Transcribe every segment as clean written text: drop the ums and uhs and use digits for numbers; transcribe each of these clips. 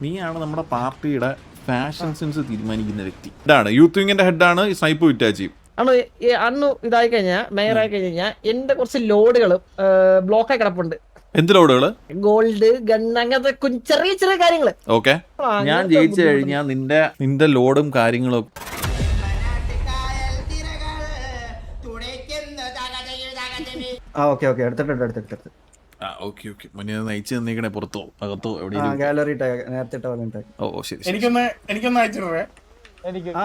നീയാണ് നമ്മുടെ പാർട്ടിയുടെ ഫാഷൻ സെൻസ് തീരുമാനിക്കുന്ന വ്യക്തി. ഇതാണ് യൂത്ത് വിങ്ങിന്റെ ഹെഡാണ് സ്നൈപ്പ് വിറ്റാച്ചി. അന്ന് ഇതായി കഴിഞ്ഞാൽ മേയറായി കഴിഞ്ഞാൽ എന്റെ കുറച്ച് ലോഡുകൾ ബ്ലോക്കായി കിടപ്പുണ്ട്. എന്ത് ലോഡുകള്? ഗോൾഡ്, ഗൺ, അങ്ങനത്തെ ചെറിയ ചെറിയ കാര്യങ്ങള്. ഓക്കെ, ഞാൻ ജയിച്ചു കഴിഞ്ഞാൽ നിന്റെ ലോഡും കാര്യങ്ങളും എടുത്തിട്ട് നയിച്ചു തന്നേക്കണേ. പുറത്തോ അകത്തോ എവിടെയും? ഗാലറി നേരത്തെ ഇട്ട പോലെ ഇട്ടേ. ഓ ശരി. എനിക്കൊന്ന് അയച്ചിടേ.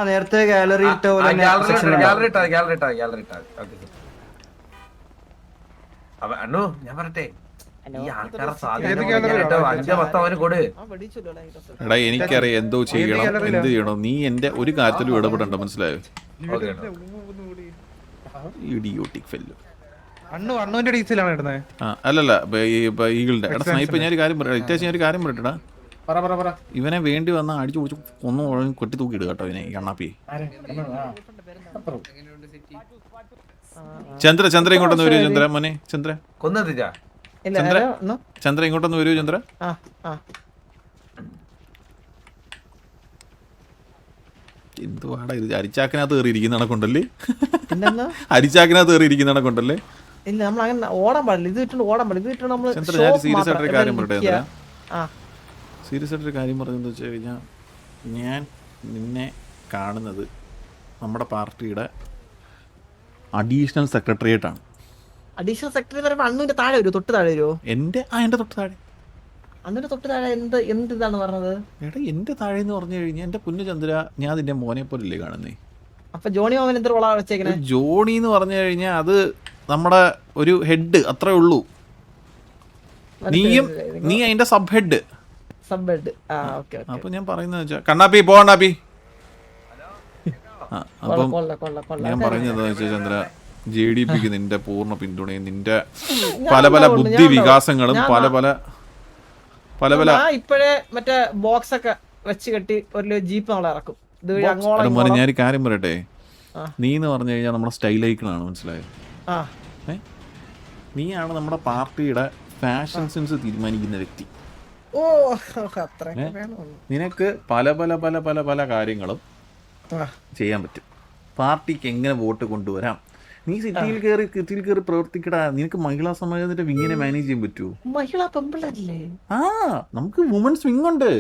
നേരത്തെ ഗാലറി ഇട്ട പോലെ അണ്ണു ഞാൻ പറട്ടെ, ഈ ആൾക്കാരെ അവന് കൊടു. എടാ എനിക്കറിയാം എന്തോ ചെയ്യണം, എന്ത് ചെയ്യണം. നീ എന്റെ ഒരു കാര്യത്തിലും ഇടപെടണ്ട, മനസ്സിലായോ? Idiotic fellow. അണ്ണുവിന്റെ ഡീസലാണ് ഇടുന്നത്. അല്ലല്ല, ഈഗിളിന്റെ. എടാ സ്നൈപ്പ്, ഞാൻ ഒരു കാര്യം പറയാം. ഇറ്റാച്ച്, ഞാൻ ഒരു കാര്യം പറയട്ടെടാ. ഇവനെ വേണ്ടി വന്ന അടിച്ചു പൊടിച്ച് ഒന്നും കൊട്ടി തൂക്കിയിടുക കേട്ടോ ഇവനെ, ഈ കണ്ണാപ്പി. ചന്ദ്ര ഇങ്ങോട്ടൊന്ന് വരൂ. ചന്ദ്ര മോനെ, ചന്ദ്ര ഇങ്ങോട്ടൊന്ന് വരൂ. ചന്ദ്ര എന്തുവാടാ ഇത്? അരിച്ചാക്കിനകത്ത് കയറിയിരിക്കുന്ന കണക്കുണ്ടല്ലേ? അരിച്ചാക്കിനകത്ത് കയറിയിരിക്കുന്ന കണക്കുണ്ടല്ലേ? ഇല്ല, നമ്മൾ അങ്ങനെ ഓടാൻ പാടില്ല. ഇത് ഇട്ടുണ്ട് ഓടാൻ പാടില്ല. ഇത് ഇട്ടുണ്ട് നമ്മള് ചന്ദ്ര, ഞാൻ സീരിയസ് ആയിട്ടൊരു കാര്യം പറയട്ടെ. ചന്ദ്ര സീരിയസ് ആയിട്ടൊരു കാര്യം പറഞ്ഞെന്ന് വെച്ച് കഴിഞ്ഞാൽ, ഞാൻ നിന്നെ കാണുന്നത് നമ്മുടെ പാർട്ടിയുടെ അഡീഷണൽ സെക്രട്ടേറിയറ്റ് ആണ്. അഡീഷണൽ സെക്രട്ടറി പറയുമ്പോൾ അണ്ണുവിന്റെ താഴെ വരുമോ? തൊട്ട് താഴെ വരുമോ? എന്റെ തൊട്ട് താഴെ. അണ്ണുവിന്റെ തൊട്ട് താഴെ എന്ത് ഇതാണ് പറഞ്ഞത്? എടാ എന്റെ താഴെ എന്ന് പറഞ്ഞു കഴിഞ്ഞാൽ എന്റെ പൊന്നു ചന്ദ്ര, ഞാൻ നിന്റെ മോനെ പോലല്ലേ കാണുന്നേ. അപ്പൊ ജോണി മാമൻ എന്ത് റോളാ വെച്ചേക്കണേ? ജോണി എന്ന് പറഞ്ഞു കഴിഞ്ഞാൽ അത് നമ്മുടെ ഒരു ഹെഡ്, അത്രേ ഉള്ളൂ. നീ അതിന്റെ സബ് ഹെഡ്. അപ്പൊ ഞാൻ പറയുന്നത് വെച്ചാ, കണ്ണാപ്പി പോകണ്ണാപ്പി. അപ്പം ഞാൻ പറയുന്നത് എന്താ വെച്ചാൽ ചന്ദ്ര, JDPക്ക് നിന്റെ പൂർണ്ണ പിന്തുണയും നിന്റെ പല പല ബുദ്ധി വികാസങ്ങളും പല ഇപ്പോഴേ മറ്റേ ബോക്സ് ഒക്കെ വെച്ച് കെട്ടി ഒരു ജീപ്പ് നമ്മളെ ഇറക്കും. മോനെ ഞാനൊരു കാര്യം പറയട്ടെ. നീ എന്ന് പറഞ്ഞു കഴിഞ്ഞാൽ നമ്മുടെ സ്റ്റൈൽ ഐക്കണാണ്, മനസ്സിലായോ? നീയാണ് നമ്മുടെ പാർട്ടിയുടെ ഫാഷൻ സെൻസ് തീരുമാനിക്കുന്ന വ്യക്തി. നിനക്ക് പല പല പല പല പല കാര്യങ്ങളും ചെയ്യാൻ പറ്റും. പാർട്ടിക്ക് എങ്ങനെ വോട്ട് കൊണ്ടുവരാം. നീ സിറ്റിയിൽ കയറി പ്രവർത്തിക്കടാ. നിനക്ക് മഹിളാ സമാജത്തിന്റെ വിങ്ങിനെ മാനേജ് ചെയ്യാൻ പറ്റുമോ? മഹിളാ പെമ്പിളല്ലേ? നമുക്ക് വുമൻസ് വിങ് ഉണ്ട്.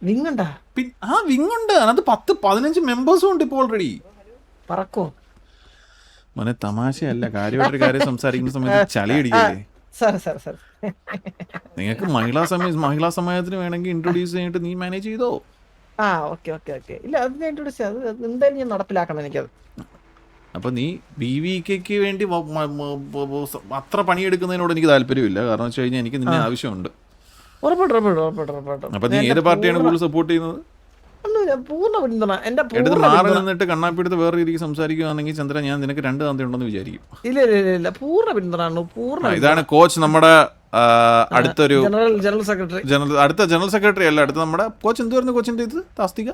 വിങ് ഉണ്ടാ? വിങ് ഉണ്ട്. അതിനകത്ത് 10-15 മെമ്പേഴ്സും ഉണ്ട് ഇപ്പോൾ ഓൾറെഡി. പറക്കോ മോനെ, തമാശയല്ല, കാര്യമായിട്ടൊരു കാര്യം സംസാരിക്കുന്ന സമയത്ത് ചളി അടിക്കല്ലേ? നിങ്ങൾക്ക് മഹിളാ സമാജത്തിന് വേണമെങ്കിൽ ഇൻട്രൊഡ്യൂസ് ചെയ്തിട്ട് നീ മാനേജ് ചെയ്തോ. ഇല്ല, അത് ഞാൻ ഇൻട്രൊഡ്യൂസ് ചെയ്യാം. അത് എന്തായാലും ഞാൻ നടപ്പിലാക്കണം എനിക്കത്. അപ്പൊ നീ BVKക്ക് വേണ്ടി അത്ര പണിയെടുക്കുന്നതിനോട് എനിക്ക് താല്പര്യമില്ല. കാരണം വെച്ച് കഴിഞ്ഞാൽ എനിക്ക് നിന്നെ ആവശ്യമുണ്ട്. അപ്പൊ നീ ഏത് പാർട്ടിയാണ് കൂടുതൽ സപ്പോർട്ട് ചെയ്യുന്നത്? എടുത്ത് മാറി നിന്നിട്ട് കണ്ണാപ്പി എടുത്ത് വേറെ രീതിക്ക് സംസാരിക്കുകയാണെങ്കിൽ ചന്ദ്ര, ഞാൻ നിനക്ക് 2 തന്ത ഉണ്ടെന്ന് വിചാരിക്കും. ഇല്ല, പൂർണ്ണ പിന്തുണ. ഇതാണ് കോച്ച്, നമ്മുടെ അടുത്തൊരു ജനറൽ സെക്രട്ടറി അല്ല, അടുത്ത നമ്മുടെ കോച്ച്. എന്തുവായിരുന്നു കോച്ചിന്റെ ഇത്? താസ്തിക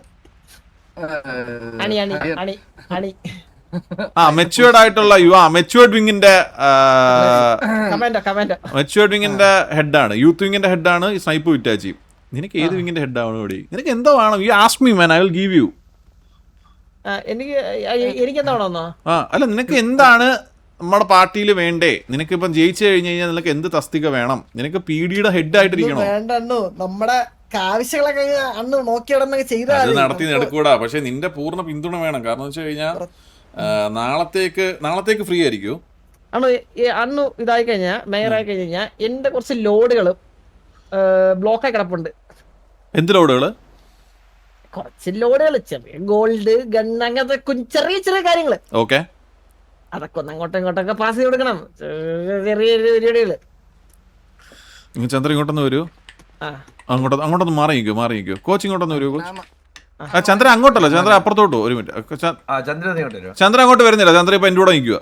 മെച്യൂർഡ് ആയിട്ടുള്ള മെച്യൂർഡ് വിങ്ങിന്റെ ഹെഡാണ്. യൂത്ത് വിങ്ങിന്റെ ഹെഡാണ് സ്നൈപ്പ് വിറ്റാച്ചി. നിനക്ക് ഏത് വിങ്ങിന്റെ ഹെഡ് ആവണം? ഇവിടെ നിനക്ക് എന്തോ വേണം? You ask me man, I will give you. അല്ല, നിനക്ക് എന്താണ് നമ്മുടെ പാർട്ടിയിൽ വേണ്ടേ? നിനക്ക് ഇപ്പം ജയിച്ചു കഴിഞ്ഞു കഴിഞ്ഞാൽ നിനക്ക് എന്ത് തസ്തിക വേണം? നിനക്ക് PDയുടെ ഹെഡ് ആയിട്ടിരിക്കണോ? നമ്മുടെ ആവശ്യങ്ങളൊക്കെ അത് നടത്തി നടക്കൂടാ. പക്ഷെ നിന്റെ പൂർണ്ണ പിന്തുണ വേണം. കാരണം വെച്ച് കഴിഞ്ഞാൽ നാളത്തേക്ക് ഫ്രീ ആയിരിക്കും. അണ്ണു ഇതായി കഴിഞ്ഞാൽ മേയറായി കഴിഞ്ഞാൽ എന്റെ കുറച്ച് ലോഡുകൾ ബ്ലോക്കായി കിടപ്പുണ്ട്. എന്ത് ലോഡുകള്? കുറച്ച് ലോഡുകൾ, ചെറിയ ഗോൾഡ്, ഗൺ, അങ്ങനത്തെ ചെറിയ ചെറിയ കാര്യങ്ങള്. ഓക്കെ, അതൊക്കെ ഒന്ന് അങ്ങോട്ടും ഇങ്ങോട്ടൊക്കെ പാസ് ചെയ്ത് കൊടുക്കണം. ചെറിയ പരിപാടികള്. ചന്ദ്ര ഇങ്ങോട്ടൊന്ന് വരൂ. അങ്ങോട്ടൊന്ന് മാറിയിരിക്കോ. കോച്ച് ഇങ്ങോട്ടൊന്ന് വരൂ. കോച്ച് ചന്ദ്ര അങ്ങോട്ടല്ല, ചന്ദ്ര അപ്പുറത്തോട്ടോ. ഒരു മിനിറ്റ്, ചന്ദ്ര അങ്ങോട്ട് വരുന്നില്ല. ചന്ദ്ര ഇപ്പൊ എന്റെ കൂടെ നിൽക്കുക.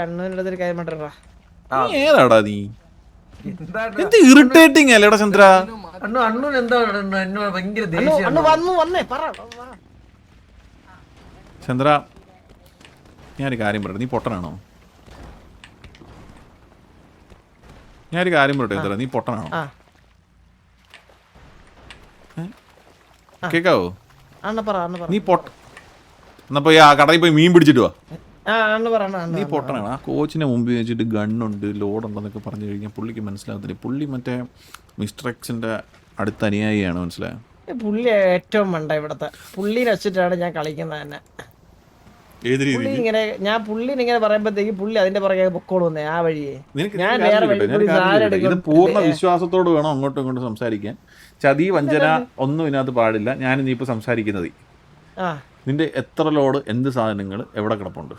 അണ്ണൂരുടെ കാര്യം പറഞ്ഞ ഏതാടാ നീ? എന്ത് ഇറിറ്റേറ്റിംഗ് അല്ലേടാ ചന്ദ്ര? ചന്ദ്ര, ഞാനൊരു കാര്യം പറയട്ടെ. നീ പൊട്ടനാണോ? ഞാനൊരു കാര്യം പറയട്ടെ ചന്ദ്ര, നീ പൊട്ടനാണോ? കേക്കാവോ? അണ്ണ പറ അണ്ണ പറ നീ എന്നാ പോയി ആ കടയിൽ പോയി മീൻ പിടിച്ചിട്ട് വാ. അണ്ണ പറ നീ പൊട്ടനാണ്. ആ കോച്ചിനെ മുമ്പ് വെച്ചിട്ട് ഗണ്ണുണ്ട് ലോഡുണ്ടെന്നൊക്കെ പറഞ്ഞു കഴിഞ്ഞാൽ പുള്ളിക്ക് മനസ്സിലാകത്തില്ല. പുള്ളി മറ്റേ മിസ്റ്റർ എക്സിന്റെ അടുത്ത അനുയായിയാണ്, മനസ്സിലായോ? പുള്ളി ഏറ്റവും മണ്ട ഇവിടത്തെ. പുള്ളിനെ വെച്ചിട്ടാണ് ഞാൻ കളിക്കുന്നത് തന്നെ. ഏത് പുള്ളി രീതിയിൽ? ഇങ്ങനെ ഞാൻ പുള്ളിനെ ഇങ്ങനെ പറയുമ്പോഴത്തേക്ക് പുള്ളി അതിന്റെ പുറകെ പൊക്കോളുന്നേ ആ വഴിയെ. നിനക്ക് ഞാൻ ഞാൻ വേറെ കാര്യം വഴി ചോദിക്കട്ടെ? കൂടി ഞാൻ കാര്യം സാധനം ചോദിക്കട്ടെ? ഇത് എടുക്കും. പൂർണ്ണ വിശ്വാസത്തോട് വേണം അങ്ങോട്ടും ഇങ്ങോട്ടും സംസാരിക്കാൻ. ചതി വഞ്ചന ഒന്നും ഇതിനകത്ത് പാടില്ല. ഞാൻ ഇനിയിപ്പോൾ സംസാരിക്കുന്നത് ആ നിന്റെ എത്ര ലോഡ് എന്ത് സാധനങ്ങൾ എവിടെ കിടപ്പുണ്ട്?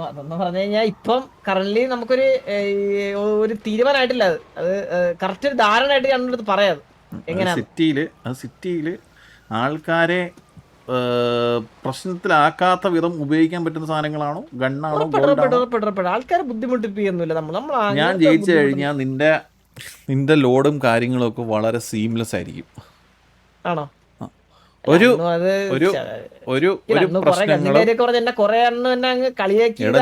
അതെന്ന് പറഞ്ഞു കഴിഞ്ഞാൽ ഇപ്പം കറന്റ് നമുക്കൊരു ഒരു തീരുമാനമായിട്ടില്ല. അത് കറക്റ്റ് ഒരു ധാരണയായിട്ട് ഞാൻ അടുത്ത് പറയാത്. സിറ്റിയില് ആൾക്കാരെ പ്രശ്നത്തിലാക്കാത്ത വിധം ഉപയോഗിക്കാൻ പറ്റുന്ന സാധനങ്ങളാണോ? ഗണ്ണാണോ? ആൾക്കാരെ ബുദ്ധിമുട്ടിപ്പിക്കൊന്നുമില്ല നമ്മൾ. ഞാൻ ജയിച്ചു കഴിഞ്ഞാൽ നിന്റെ ലോഡും കാര്യങ്ങളും ഒക്കെ വളരെ സീംലെസ് ആയിരിക്കും. ആണോ? ഒരു പ്രശ്നങ്ങളും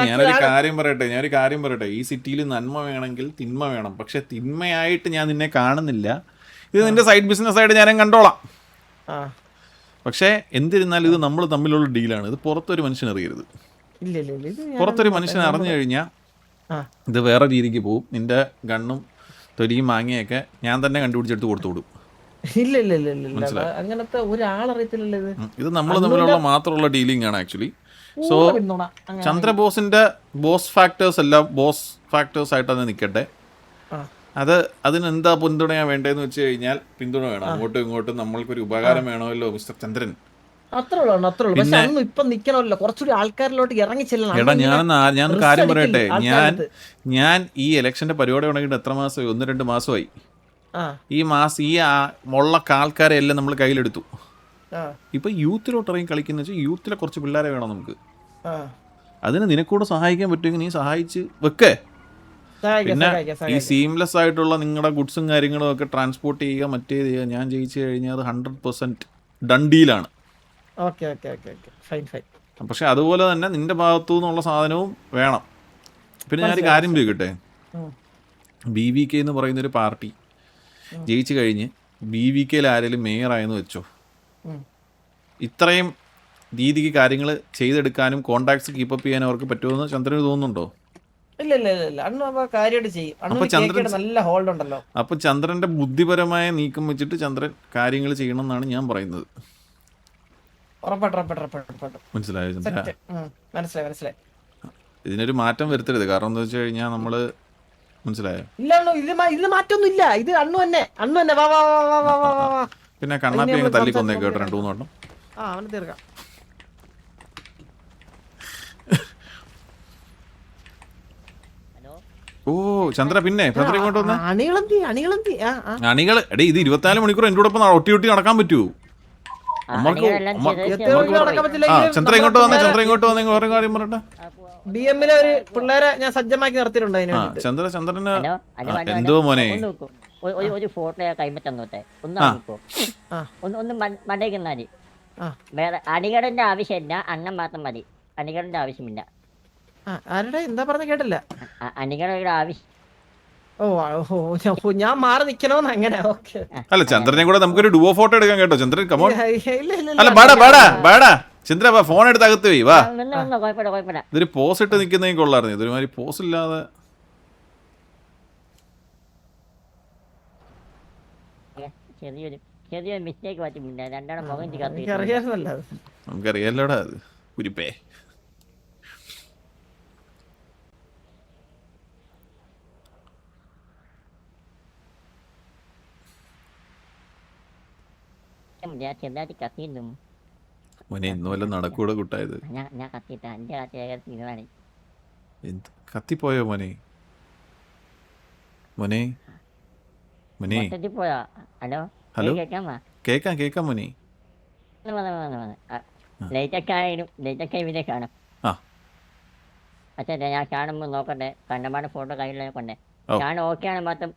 ഞാനൊരു കാര്യം പറയട്ടെ. ഈ സിറ്റിയിൽ നന്മ വേണമെങ്കിൽ തിന്മ വേണം. പക്ഷെ തിന്മയായിട്ട് ഞാൻ നിന്നെ കാണുന്നില്ല. ഇത് നിന്റെ സൈഡ് ബിസിനസ് ആയിട്ട് ഞാനും കണ്ടോളാം. പക്ഷേ എന്തിരുന്നാലും ഇത് നമ്മൾ തമ്മിലുള്ള ഡീലാണ്. ഇത് പുറത്തൊരു മനുഷ്യൻ അറിയരുത്. പുറത്തൊരു മനുഷ്യൻ അറിഞ്ഞു കഴിഞ്ഞാൽ ഇത് വേറെ രീതിക്ക് പോവും. നിന്റെ ഗണ്ണും തൊലിയും മാങ്ങയൊക്കെ ഞാൻ തന്നെ കണ്ടുപിടിച്ചെടുത്ത് കൊടുത്തു വിടും. ഇല്ല അങ്ങനത്തെ ഒരാളറിയത്തില്ലല്ലോ ഇത്. ഇത് നമ്മൾ തമ്മിലുള്ള മാത്രമുള്ള ഡീലിംഗ് ആണ് ആക്ച്വലി. സോ ചന്ദ്രബോസിന്റെ ബോസ് ഫാക്ടേഴ്സ് എല്ലാം ബോസ് ഫാക്ടേഴ്സ് ആയിട്ട് തന്നെ നിൽക്കട്ടെ. അതിനെന്താ പിന്തുണയാ വേണ്ടതെന്ന് വെച്ച് കഴിഞ്ഞാൽ പിന്തുണ വേണം. അങ്ങോട്ടും ഇങ്ങോട്ടും നമ്മൾക്കൊരു ഉപകാരം വേണമല്ലോ മിസ്റ്റർ ചന്ദ്രൻ. അത്രേ ഉള്ളൂ. പക്ഷെ അന്ന് ഇപ്പൊ നിക്കണമല്ലോ, കുറച്ചുകൂടി ആൾക്കാരിലോട്ട് ഇറങ്ങി ചെല്ലണം. എടാ ഞാൻ കാര്യം പറയട്ടെ. ഞാൻ ഈ ഇലക്ഷന്റെ പരിപാടി തുടങ്ങിയിട്ട് എത്ര മാസമായി? 1-2 മാസമായി. ഈ ഉള്ള ആൾക്കാരെ എല്ലാം നമ്മൾ കയ്യിലെടുത്തു. ഇപ്പൊ യൂത്തിലോട്ട് ഇറങ്ങി കളിക്കുന്ന വെച്ചാൽ യൂത്തിലെ കുറച്ച് പിള്ളേരെ വേണം നമുക്ക്. അതിന് നിനക്കൂടെ സഹായിക്കാൻ പറ്റുമെങ്കിൽ നീ സഹായിച്ച് വെക്കേ. പിന്നെ ഈ സീംലെസ് ആയിട്ടുള്ള നിങ്ങളുടെ ഗുഡ്സും കാര്യങ്ങളും ഒക്കെ ട്രാൻസ്പോർട്ട് ചെയ്യുക, മറ്റേത് ചെയ്യുക. ഞാൻ ജയിച്ചു കഴിഞ്ഞാൽ അത് 100% ഡൺ ഡീലാണ്. പക്ഷെ അതുപോലെ തന്നെ നിന്റെ ഭാഗത്തു നിന്നുള്ള സാധനവും വേണം. പിന്നെ ഞാനൊരു കാര്യം ചോദിക്കട്ടെ. BVK എന്ന് പറയുന്നൊരു പാർട്ടി ജയിച്ചു കഴിഞ്ഞ് BVKയിൽ ആരെങ്കിലും മേയറായെന്ന് വെച്ചോ, ഇത്രയും രീതിക്ക് കാര്യങ്ങൾ ചെയ്തെടുക്കാനും കോണ്ടാക്ട്സ് കീപ്പപ്പ് ചെയ്യാനും അവർക്ക് പറ്റുമെന്ന് ചന്ദ്രന് തോന്നുന്നുണ്ടോ? അപ്പൊ ചന്ദ്രന്റെ ബുദ്ധിപരമായ നീക്കം വെച്ചിട്ട് ചന്ദ്രൻ കാര്യങ്ങൾ ചെയ്യണം എന്നാണ് ഞാൻ പറയുന്നത്. മനസ്സിലായോ ചന്ദ്ര? ഇതിനൊരു മാറ്റം വരുത്തരുത്. കാരണം എന്താ വെച്ച് കഴിഞ്ഞാൽ നമ്മള് മനസ്സിലായോ? ഇത് മാറ്റൊന്നുമില്ല. ഇത് അണ്ണു തന്നെ. പിന്നെ കണ്ണാപ്പി അങ്ങ് തല്ലിക്കൊന്നേ കേട്ടോ 2-3 വട്ടം. അവനെ തീർക്കാം. ഓ ചന്ദ്ര, പിന്നെ ചന്ദ്ര ഇങ്ങോട്ട് വന്നേ. അണികൾ എടേ ഇത് 24 മണിക്കൂർ എൻ്റെ കൂടെ ഒട്ടി നടക്കാൻ പറ്റൂ? ചന്ദ്ര ഇങ്ങോട്ട് വന്നേ വേറെ കാര്യം പറയട്ടെ. BM-ലെ ഒരു പിള്ളേരെ ഞാൻ സജ്ജമാക്കി നിർത്തിയിട്ടുണ്ട്. ചന്ദ്രന് എന്തോ മോനെ ഒരു ഫോട്ടോ കൈമറ്റന്നോട്ടെ. ഒന്ന് മടങ്ങുന്നാല് വേറെ അണികളുടെ ആവശ്യമില്ല. അന്നം മാത്രം മതി. അണികളുടെ ആവശ്യമില്ല. ആരുടെ എന്താ പറഞ്ഞ കേട്ടില്ല. അണികളുടെ ആവശ്യം. ഞാൻ മാറി നിക്കണോന്ന് അങ്ങനെ. അല്ല ചന്ദ്രനെ കൂടെ നമുക്കൊരു ഡുവോ ഫോട്ടോ എടുക്കാൻ കേട്ടോ. ചന്ദ്രൻ കമോൺ. അല്ല ബാടാ ചന്ദ്ര വാ, ഫോൺ എടുത്ത് അകത്ത് പോയി വാ. ഇതൊരു പോസ് ഇട്ട് നിൽക്കുന്നതിന് കൊള്ളായിരുന്നു. ഇതൊരുമാതിരി പോസ് ഇല്ലാതെ. ചെറിയൊരു മിസ്റ്റേക്ക് പറ്റില്ല. രണ്ടാളും മുഖം നമുക്കറിയാലോടാ അത് കുരിപ്പേ. ചെറുതായിട്ട് കത്തിയിരുന്നു മോനെ. ഇന്ന് വല്ല നടക്കൂടെ കുട്ടായത്? ഞാൻ കത്തിട്ട എന്റെ കത്തി കത്തിപ്പോയോ മോനെ? മോനെ പോയാ? ഹലോ ഹലോ കേക്കാമോ? കേക്കാം മോനെ. ലൈറ്റൊക്കെ ആയാലും ലൈറ്റൊക്കെ ഇവരെ കാണാം. അച്ഛാ ഞാൻ കാണുമ്പോ നോക്കട്ടെ. കണ്ണമാരുടെ ഫോട്ടോ കയ്യിലുള്ള കൊണ്ടേ ഞാൻ ഓക്കെ ആണ് മാത്രം.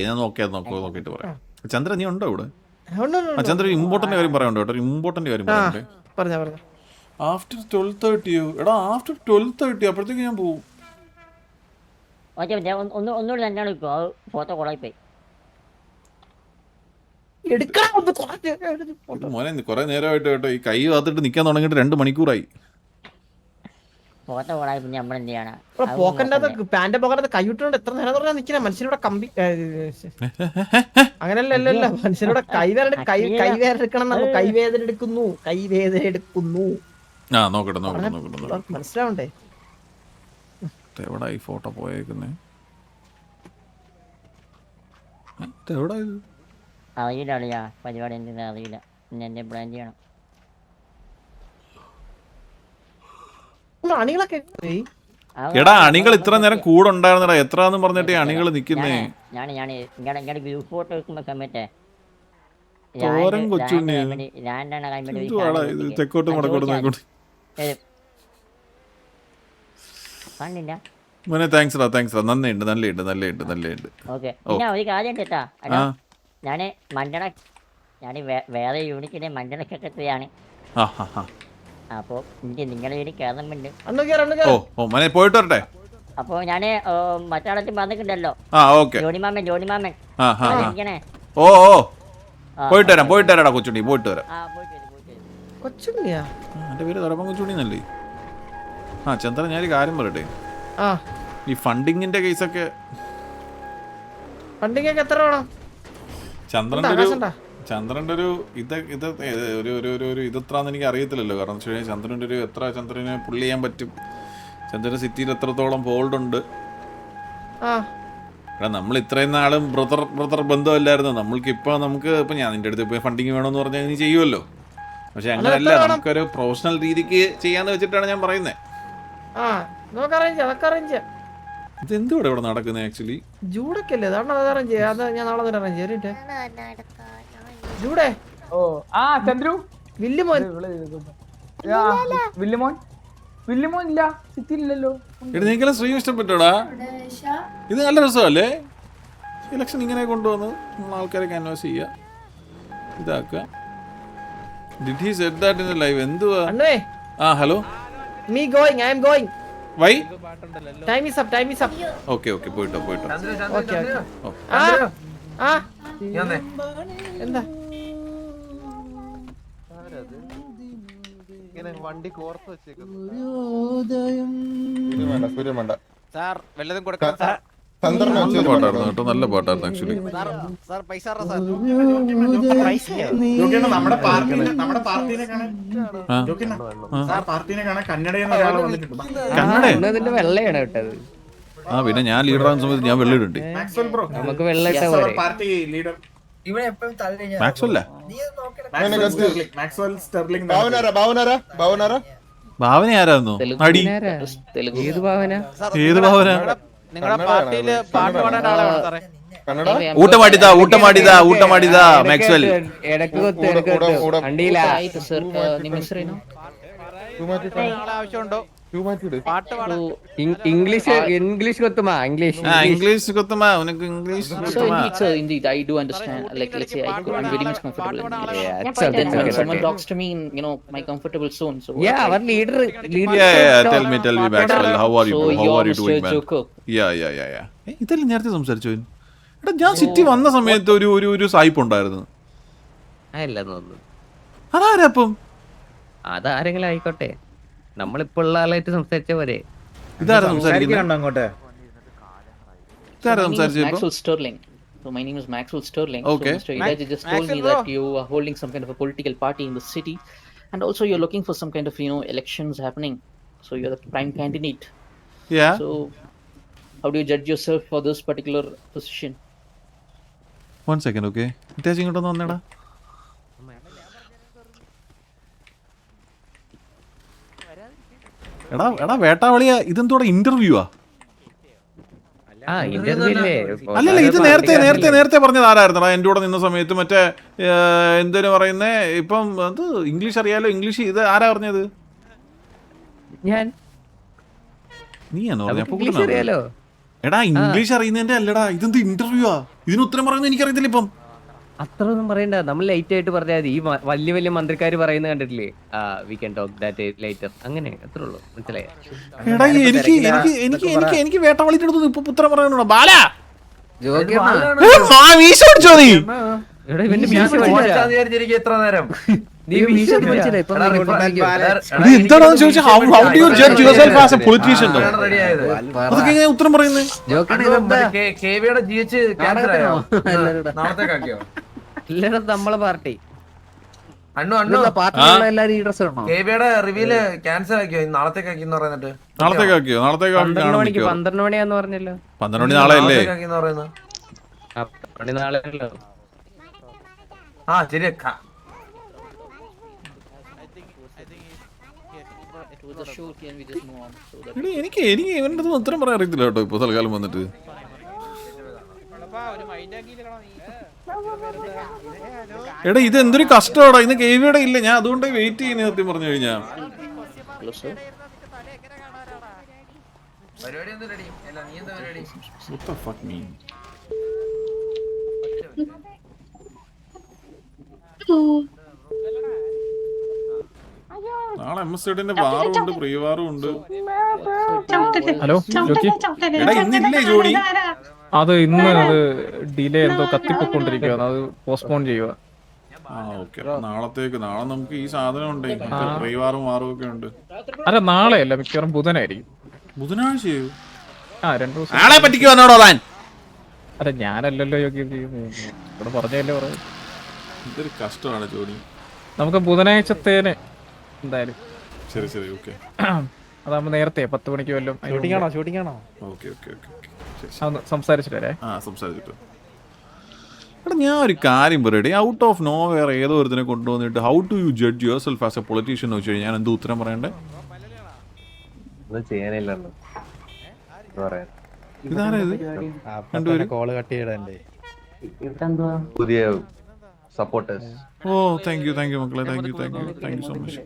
ഞാൻ നോക്കിയിട്ട് പറയാം. ചന്ദ്ര നീ ഉണ്ടോ ഇവിടെ? ചന്ദ്ര ഇമ്പോർട്ടന്റ് കാര്യം പറയാനുണ്ടോ കേട്ടോ. ഇമ്പോർട്ടന്റ് കാര്യം പറയാനുണ്ട്. ആഫ്റ്റർ 12:30 എടാ. ആഫ്റ്റർ 12:30 അപ്പോഴത്തേക്ക് ഞാൻ പോവും. ഓക്കെ ഒന്നുകൂടി തന്നെയാണ് വെക്കും ആ ഫോട്ടോ കൊളായിപ്പോയി. മോനെ കുറെ നേരമായിട്ട് കേട്ടോ ഈ കൈ കാത്തിട്ട് നിക്കാൻ തുടങ്ങിയിട്ട് 2 മണിക്കൂറായി. ഫോട്ടോ കൊളായി പിന്നെ നമ്മൾ എന്ത് ചെയ്യണം? പോക്കറ്റിനകത്ത് പാന്റെ പോക്കറ്റ് കൈവിട്ടുകൊണ്ട് എത്ര നേരം പറഞ്ഞാൽ നിൽക്കണ മനുഷ്യനോട് കമ്പി അങ്ങനല്ല മനുഷ്യനോട് കൈവേദന എടുക്കുന്നു ആ നോക്കട്ടെ മനസ്സിലാവണ്ടേ? എവിടാ ഈ ഫോട്ടോ പോയേക്കുന്നേ? എവിടാ ഇത്? അറിയില്ല അറിയാ പരിപാടി എന്തെന്ന് അറിയില്ല. പിന്നെ എന്നെ പ്ലാൻ ചെയ്യണം. അണികളൊക്കെ എടാ അണികൾ ഇത്ര നേരം കൂടെ ഉണ്ടായിരുന്നടാ. എത്രാന്ന് പറഞ്ഞിട്ട് അണികൾ നിക്കുന്നേ? ഞാൻ ഗ്രൂപ്പ് ഫോട്ടോ വെക്കുമ്പോ സമയത്തെ തോരൻ കൊച്ചുണ്ണി തെക്കോട്ടും വടക്കോട്ടും നോക്കോട്ട് കണ്ടില്ല മോനെ. താങ്ക്സ് റാ നന്ദിയുണ്ട്. നല്ലുണ്ട്. ഓക്കെ പിന്നെ ഒരു കാര്യം കേട്ടാ, ഞാന് മണ്ഡല വേറെ യൂണിറ്റിലെ മണ്ഡല സെക്രട്ടറിയാണ്. അപ്പൊ എനിക്ക് നിങ്ങളെ വീട്ടിൽ കയറുന്നുണ്ട്. ഓ മോനെ പോയിട്ട് വരട്ടെ. അപ്പൊ ഞാന് മറ്റാളത്തിൽ പറഞ്ഞിട്ടുണ്ടല്ലോ ജോണിമാമൻ ഇരിക്കണേ. ഓ പോയിട്ട് വരാടാ കൊച്ചുണ്ണി. പോയിട്ട് വരാം. കൊച്ചുണ്ണിയാ എന്റെ പേര് തുറപ്പം കൊച്ചുണ്ണിന്നല്ലേ? ചന്ദ്രൻ ഞാനൊരു കാര്യം പറയട്ടെ. ഈ ഫണ്ടിങ്ങിന്റെ കേസൊക്കെ എത്ര വേണം? ചന്ദ്രന്റെ ഒരു ഇതെത്രാന്ന് എനിക്ക് അറിയത്തില്ലല്ലോ. കാരണം ചന്ദ്രന്റെ ഒരു ചന്ദ്രനെ പുള്ളി ചെയ്യാൻ പറ്റും. ചന്ദ്രൻ സിറ്റിയിൽ എത്രത്തോളം ഹോൾഡ് ഉണ്ട്. നമ്മൾ ഇത്രയും നാളും ബ്രദർ ബന്ധമല്ലായിരുന്നു. നമുക്ക് ഞാൻ നിന്റെ അടുത്ത് പോയി ഫണ്ടിങ് വേണമെന്ന് പറഞ്ഞാൽ നീ ചെയ്യുമല്ലോ. പക്ഷെ അങ്ങനെയല്ല, നമുക്കൊരു പ്രൊഫഷണൽ രീതിക്ക് ചെയ്യാന്ന് വെച്ചിട്ടാണ് ഞാൻ പറയുന്നത്. ഇതെന്തുകൂടെ ഇവിടെ നടക്കുന്നത് ആക്ച്വലി? ജൂഡൊക്കെയല്ലേ ഞാൻ നാളെ അറേഞ്ച് ജൂഡേ. ചന്ദ്രു വില്ലുമോൻ ഇല്ല സിറ്റിയില്ലല്ലോ. നിങ്ങളെ ശ്രീ ഇഷ്ടപ്പെട്ടോടാ? ഇത് നല്ല രസമല്ലേ? ഇലക്ഷൻ ഇങ്ങനെ കൊണ്ടുവന്ന് നമ്മൾ ആൾക്കാരെ ക്യാൻവാസ് ചെയ്യുക, ഇതാക്കുക. Did he said that in the live? എന്തുവാ? Hello. Me going, I am going. Why? Time is up. Okay, പോയിട്ടോ. Okay. എന്താ വണ്ടി കോർത്ത് വെച്ചേക്കുന്നു. നല്ല പാട്ടായിരുന്നു ആക്ച്വലി. നമ്മുടെ പാർട്ടിനെ കാണാൻ കന്നഡയെന്ന് ഒരാൾ വന്നിട്ടുണ്ട്. വെള്ളയാണ് കേട്ടത്. പിന്നെ ഞാൻ ലീഡർ ആകുന്ന സമയത്ത് ഞാൻ വെള്ളിയിട്ടുണ്ട്. നമുക്ക് വെള്ളിട്ട പാർട്ടി ലീഡർ ഭാവന ആരായിരുന്നു? അടി ഏത് ഭാവന? നിങ്ങളുടെ പാർട്ടിയില് പാട്ട് പാടേണ്ട ആളെ ಊಟ ಮಾಡಿದ ಮ್ಯಾಕ್ಸ್ವೆಲ್. ആവശ്യമുണ്ടോ? English gottuma. English gottuma. Unakku English gottuma. So indeed, I do understand. Like, let's say, I'm very much comfortable in English. Then when someone talks to me in, my comfortable zone. So our leader. Yeah. Tell me, Maxwell. How are you? So How are you doing, man? Yeah. ഇതെല്ലാം നേരത്തെ സംസാരിച്ചു. എടാ ഞാൻ city വന്ന സമയത്ത് ഒരു സായിപ്പ് ഉണ്ടായിരുന്നു. അതാരപ്പം? അതാരെങ്കിലും ആയിക്കോട്ടെ, നമ്മളിപ്പോ ഉള്ള ആളായിട്ട് സംസാരിച്ച പോരെ. ഇതാരാ സംസാരിക്കുന്നത്? Maxwell Sterling. So my name is Maxwell Sterling. Okay. So Mr. Idaji just told me that you are holding some kind of a political party in the city, and also you're looking for some kind of elections happening. So you're the prime candidate. Yeah. So how do you judge yourself for this particular position? 1 second, okay. ഇതേജ് ഇങ്ങോട്ടൊന്ന് വന്നേടാ. എടാ വേട്ടാവളിയ, ഇതെന്തോടെ ഇന്റർവ്യൂവാ? അല്ലല്ല, ഇത് നേരത്തെ പറഞ്ഞത് ആരായിരുന്നടാ എൻ്റെ കൂടെ നിന്ന സമയത്ത്? മറ്റേ എന്തിനു പറയുന്നേ, ഇപ്പം അത് ഇംഗ്ലീഷ് അറിയാലോ, ഇംഗ്ലീഷ്. ഇത് ആരാ പറഞ്ഞത്? നീയാണോ പറഞ്ഞ? എടാ ഇംഗ്ലീഷ് അറിയുന്നതിന്റെ അല്ലടാ, ഇതെന്ത് ഇന്റർവ്യൂവാ? ഇതിന് ഉത്തരം പറയുന്നത് എനിക്കറിയത്തില്ല ഇപ്പം. അത്ര ഒന്നും പറയണ്ട, നമ്മൾ ലേറ്റ് ആയിട്ട് പറഞ്ഞാൽ മതി. ഈ വലിയ വലിയ മന്ത്രിക്കാർ പറയുന്നത് കണ്ടിട്ടില്ലേ, we can talk that later, അങ്ങനെ അത്രേ ഉള്ളൂ. മനസ്സിലായോ? എടാ എനിക്ക് വേട്ടവളിന്റെ അടുത്ത് ഇപ്പൊ പുത്രം പറയണോ ബാല മീശ പിടിച്ചോ നീ? എടാ ഇവന്റെ മീശ വലിച്ചില്ല. വിചാരിച്ചിരിക്കും എത്ര നേരം. നീ മീശ വലിച്ചില്ല. ഇപ്പൊ ഇത് എന്താണെന്ന് ചോദിച്ചാൽ how do you judge yourself as a politician? അതൊക്കെ എങ്ങനെ ഉത്തരം പറയുന്നത്? കെവിയുടെ ജിഎച്ച് ക്യാൻസർ ആയോ? നാളത്തേക്കാക്കിയോ? എല്ലായിടത്തും നമ്മളെ പാർട്ടി അണ്ണു പാർട്ടിയുള്ള എല്ലാരും ഈ ഡ്രസ് ഇടണോ? കെവിയുടെ റിവ്യൂല് ക്യാൻസൽ ആക്കിയോ? നാളത്തേക്കാക്കി എന്ന് പറയുന്നിട്ട്. നാളത്തേക്കാക്കിയോ? 12 മണിയാന്ന് പറഞ്ഞല്ലോ. 12 മണി നാളെ അല്ലേ? പറയുന്നത് നാളെ ആ ശരി. എനിക്ക് ഇവന്റെ അടുത്ത് ഉത്തരം പറയാൻ അറിയത്തില്ല കേട്ടോ ഇപ്പൊ തൽക്കാലം വന്നിട്ട്. എടാ ഇത് എന്തൊരു കഷ്ടമാടാ, ഇന്ന് കേവിയുടെ ഇല്ല, ഞാൻ അതുകൊണ്ട് വെയിറ്റ് ചെയ്യുന്ന സത്യം പറഞ്ഞു കഴിഞ്ഞാ. What the fuck mean? നാളെ എംഎസ്ഡിന്റെ വാറും ഉണ്ട്, പ്രീ വാറും ഉണ്ട്. ഹലോ എടാ ഇന്നില്ലേ ജോഡി? ഇന്ന് അത് ഡിലേ എന്തോ കത്തിപ്പൊക്കൊണ്ടിരിക്കുകയാണ്, അത് പോസ്റ്റ്പോൺ ചെയ്യുക. ഓക്കെ, നാളത്തേക്ക്. നാളെ നമുക്ക് ഈ സാധനം ഉണ്ട്, പ്രീ വാറും വാറും ഒക്കെ ഉണ്ട്. അല്ല നാളെയല്ല, മിക്കവാറും ബുധനായിരിക്കും. ബുധനാഴ്ചയോ? 2 ദിവസം. നാളെ പറ്റിക്കുവാനോടോ താൻ? അല്ല ഞാനല്ലല്ലോ യോഗ്യ ഇവിടെ പറഞ്ഞല്ലേ പറയാം. ഇതൊരു കഷ്ടമാണ് ജോഡി. നമുക്ക് ബുധനാഴ്ചത്തേന് എന്തായാലും ശരി ശരി ഓക്കെ. അതാകുമ്പോ നേരത്തെ 10 മണിക്ക് വല്ലതും സംസാരിച്ചിട്ട് വരെ. സംസാരിച്ചിട്ട്. എടാ ഞാൻ ഒരു കാര്യം പറയട്ടെ, ഔട്ട് ഓഫ് നോ വെയർ ഏതോ ഒരുത്തിനെ കൊണ്ടുവന്നിട്ട് how do you judge yourself as a politician എന്ന് വെച്ച് കഴിഞ്ഞാൽ ഞാൻ എന്ത് ഉത്തരം പറയണ്ടേ? പുതിയ സപ്പോർട്ടേഴ്സ്. ഓ താങ്ക് യു മക്കളെ, താങ്ക് യു സോ മച്ച്.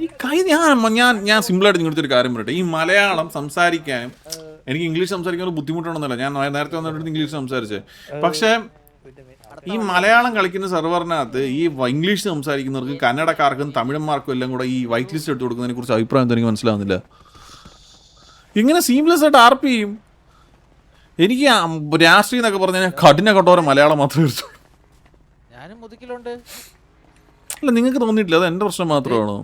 ഈ കൈ ഞാൻ സിമ്പിളായിട്ട് നിങ്ങളുടെ ഒരു കാര്യം പറയട്ടെ, ഈ മലയാളം സംസാരിക്കാനും എനിക്ക് ഇംഗ്ലീഷ് സംസാരിക്കാൻ ഒരു ബുദ്ധിമുട്ടാണെന്നല്ല, ഞാൻ നേരത്തെ വന്നിട്ട് ഇംഗ്ലീഷ് സംസാരിച്ചേ. പക്ഷേ ഈ മലയാളം കളിക്കുന്ന സെർവറിനകത്ത് ഈ ഇംഗ്ലീഷ് സംസാരിക്കുന്നവർക്കും കന്നഡക്കാർക്കും തമിഴന്മാർക്കും എല്ലാം കൂടെ ഈ വൈറ്റ് ലിസ്റ്റ് എടുത്ത് കൊടുക്കുന്നതിനെ കുറിച്ച് അഭിപ്രായം എനിക്ക് മനസ്സിലാവുന്നില്ല. ഇങ്ങനെ സീംലെസ് ആയിട്ട് ആർപ്പ് ചെയ്യും. എനിക്ക് രാഷ്ട്രീയം എന്നൊക്കെ പറഞ്ഞാൽ കഠിന കഠോരം മലയാളം മാത്രമേ എടുത്തു. അല്ല നിങ്ങൾക്ക് തോന്നിയിട്ടില്ല അത് എന്റെ പ്രശ്നം മാത്രമാണോ?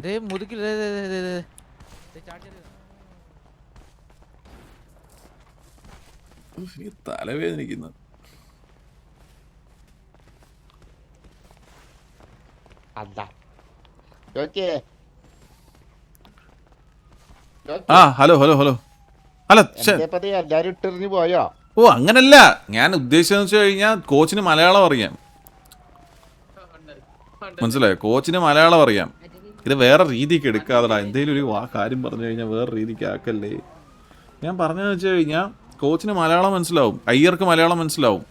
തലവേദനിക്കുന്നത്. ഹലോ അല്ല ഓ അങ്ങനല്ല, ഞാൻ ഉദ്ദേശിച്ചതെന്ന് വെച്ച് കഴിഞ്ഞാൽ കോച്ചിന് മലയാളം അറിയാം, മനസ്സിലായോ? കോച്ചിന് മലയാളം അറിയാം. ഇത് വേറെ രീതിക്ക് എടുക്കാതെടാ, എന്തെങ്കിലും ഒരു കാര്യം പറഞ്ഞു കഴിഞ്ഞാൽ വേറെ രീതിക്ക് ആക്കല്ലേ. ഞാൻ പറഞ്ഞതെന്ന് വെച്ച് കഴിഞ്ഞാൽ കോച്ചിന് മലയാളം മനസ്സിലാവും, അയ്യർക്ക് മലയാളം മനസ്സിലാവും,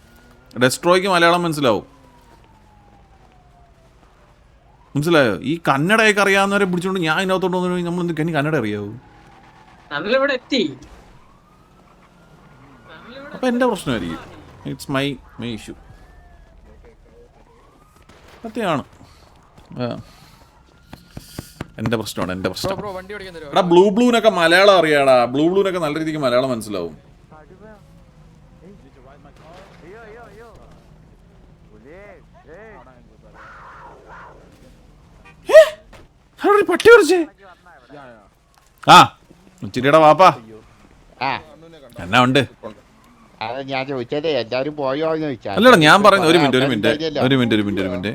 ഡെസ്ട്രോയ്ക്ക് മലയാളം മനസ്സിലാവും, മനസ്സിലായോ? ഈ കന്നഡയൊക്കെ അറിയാവുന്നവരെ പിടിച്ചോണ്ട് ഞാൻ ഇതിനകത്തോട്ട് വന്നു നമ്മൾ എന്തൊക്കെ എനിക്ക് കന്നഡ അറിയാവൂ? അപ്പൊ എന്റെ പ്രശ്നമായിരിക്കും. It's my issue. സത്യമാണ്, എന്റെ പ്രശ്നമാണ്, എന്റെ പ്രശ്നം. എടാ ബ്ലൂനൊക്കെ മലയാളം അറിയാടാ, ബ്ലൂനൊക്കെ നല്ല രീതിക്ക് മലയാളം മനസ്സിലാവും. പട്ടി കുറച്ചേ ചിരിയുടെ വാപ്പാ എന്നാ ഉണ്ട്? അല്ലടാ ഞാൻ പറയുന്ന ഒരു മിനിറ്റ്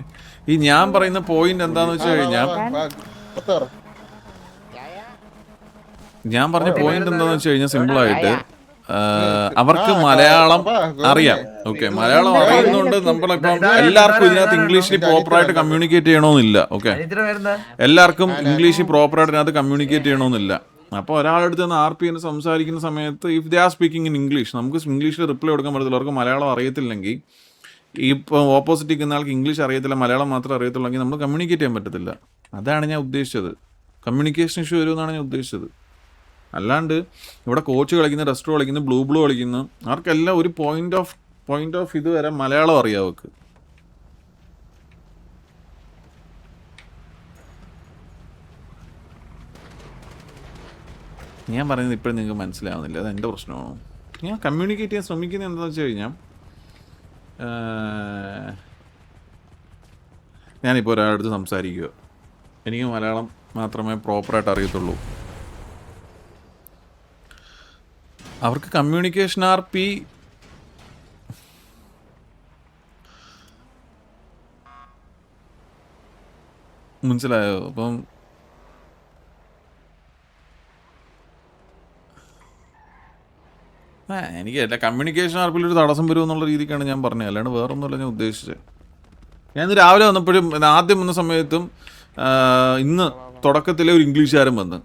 ഈ ഞാൻ പറയുന്ന പോയിന്റ് എന്താന്ന് വെച്ച് കഴിഞ്ഞാൽ സിമ്പിൾ ആയിട്ട് അവർക്ക് മലയാളം അറിയാം. ഓക്കെ, മലയാളം അറിയുന്നതുകൊണ്ട് നമ്മളിപ്പം എല്ലാവർക്കും ഇതിനകത്ത് ഇംഗ്ലീഷിൽ പ്രോപ്പറായിട്ട് കമ്മ്യൂണിക്കേറ്റ് ചെയ്യണമെന്നില്ല. ഓക്കെ, എല്ലാവർക്കും ഇംഗ്ലീഷിൽ പ്രോപ്പറായിട്ട് ഇതിനകത്ത് കമ്മ്യൂണിക്കേറ്റ് ചെയ്യണമെന്നില്ല. അപ്പോൾ ഒരാളെടുത്ത് നിന്ന് RP സംസാരിക്കുന്ന സമയത്ത് if they are speaking in English, നമുക്ക് ഇംഗ്ലീഷിൽ റിപ്ലൈ കൊടുക്കാൻ പറ്റത്തില്ല. അവർക്ക് മലയാളം അറിയത്തില്ലെങ്കിൽ, ഇപ്പോൾ ഓപ്പോസിറ്റ് നിൽക്കുന്ന ആൾക്ക് ഇംഗ്ലീഷ് അറിയത്തില്ല, മലയാളം മാത്രമേ അറിയത്തുള്ളെങ്കിൽ നമ്മൾ കമ്മ്യൂണിക്കേറ്റ് ചെയ്യാൻ പറ്റത്തില്ല. അതാണ് ഞാൻ ഉദ്ദേശിച്ചത്. കമ്മ്യൂണിക്കേഷൻ ഇഷ്യൂ വരുമെന്നാണ് ഞാൻ ഉദ്ദേശിച്ചത്. അല്ലാണ്ട് ഇവിടെ കോച്ച് കളിക്കുന്നു, റെസ്റ്റർ കളിക്കുന്നു, ബ്ലൂ കളിക്കുന്നു, അവർക്കെല്ലാം ഒരു പോയിന്റ് ഓഫ് ഇത് വരെ മലയാളം അറിയാം അവർക്ക്. ഞാൻ പറയുന്നത് ഇപ്പോഴും നിങ്ങൾക്ക് മനസ്സിലാവുന്നില്ല, അത് എൻ്റെ പ്രശ്നമാണോ? ഞാൻ കമ്മ്യൂണിക്കേറ്റ് ചെയ്യാൻ ശ്രമിക്കുന്നത് എന്താണെന്ന് വെച്ച് കഴിഞ്ഞാൽ, ഞാനിപ്പോൾ ഒരാളുടെ അടുത്ത് സംസാരിക്കുക, എനിക്ക് മലയാളം മാത്രമേ പ്രോപ്പറായിട്ട് അറിയത്തുള്ളൂ. അവർക്ക് കമ്മ്യൂണിക്കേഷൻ RP മനസ്സിലായോ? അപ്പം എനിക്ക് എല്ലാ കമ്മ്യൂണിക്കേഷൻ RPയിൽ ഒരു തടസ്സം വരുമെന്നുള്ള രീതിക്കാണ് ഞാൻ പറഞ്ഞത്, അല്ലാണ്ട് വേറൊന്നുമല്ല ഞാൻ ഉദ്ദേശിച്ചത്. ഞാൻ ഇന്ന് രാവിലെ വന്നപ്പോഴും ആദ്യം വന്ന സമയത്തും ഇന്ന് തുടക്കത്തിലെ ഒരു ഇംഗ്ലീഷുകാരൻ വന്ന്,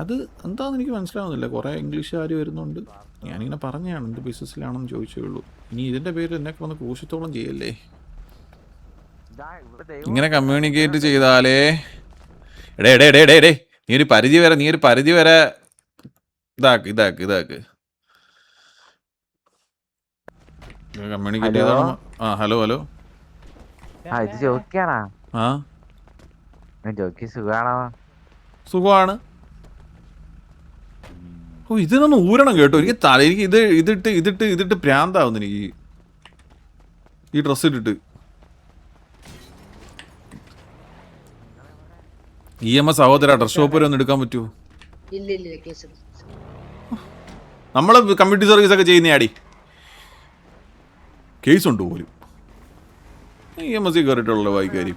അത് എന്താണെന്ന് എനിക്ക് മനസ്സിലാവുന്നില്ല. കുറേ ഇംഗ്ലീഷുകാർ വരുന്നുണ്ട്. ഞാനിങ്ങനെ പറഞ്ഞതാണ് എന്ത് ബിസിനസ്സിലാണെന്ന് ചോദിച്ചേ ഉള്ളൂ. ഇനി ഇതിൻ്റെ പേര് എന്നെ വന്ന് ക്രൂശത്തോളം ചെയ്യല്ലേ. ഇങ്ങനെ കമ്മ്യൂണിക്കേറ്റ് ചെയ്താലേ എടേ നീ ഒരു പരിധി വരെ ഇതാക്ക് കമ്മ്യൂണിക്കേറ്റ് ചെയ്താണ്. ഹലോ ഇത് ജോക്കിയാണോ? ജോക്കി സുഖമാണ്. ഓ ഇതിനൊന്ന് ഊരണം കേട്ടോ. എനിക്ക് ഇതിട്ട് ഭ്രാന്താവുന്നു എനിക്ക് ഈ ഡ്രസ്സ് ഇട്ടിട്ട്. EMS സഹോദര ഡ്രസ് ഷോപ്പ് വരെ ഒന്ന് എടുക്കാൻ പറ്റുമോ? നമ്മള് കമ്മ്യൂണിറ്റി സർവീസ് ഒക്കെ ചെയ്യുന്നയാടി കേസുണ്ട് പോലും. EMS കയറിയിട്ടുള്ള വായിക്കാരും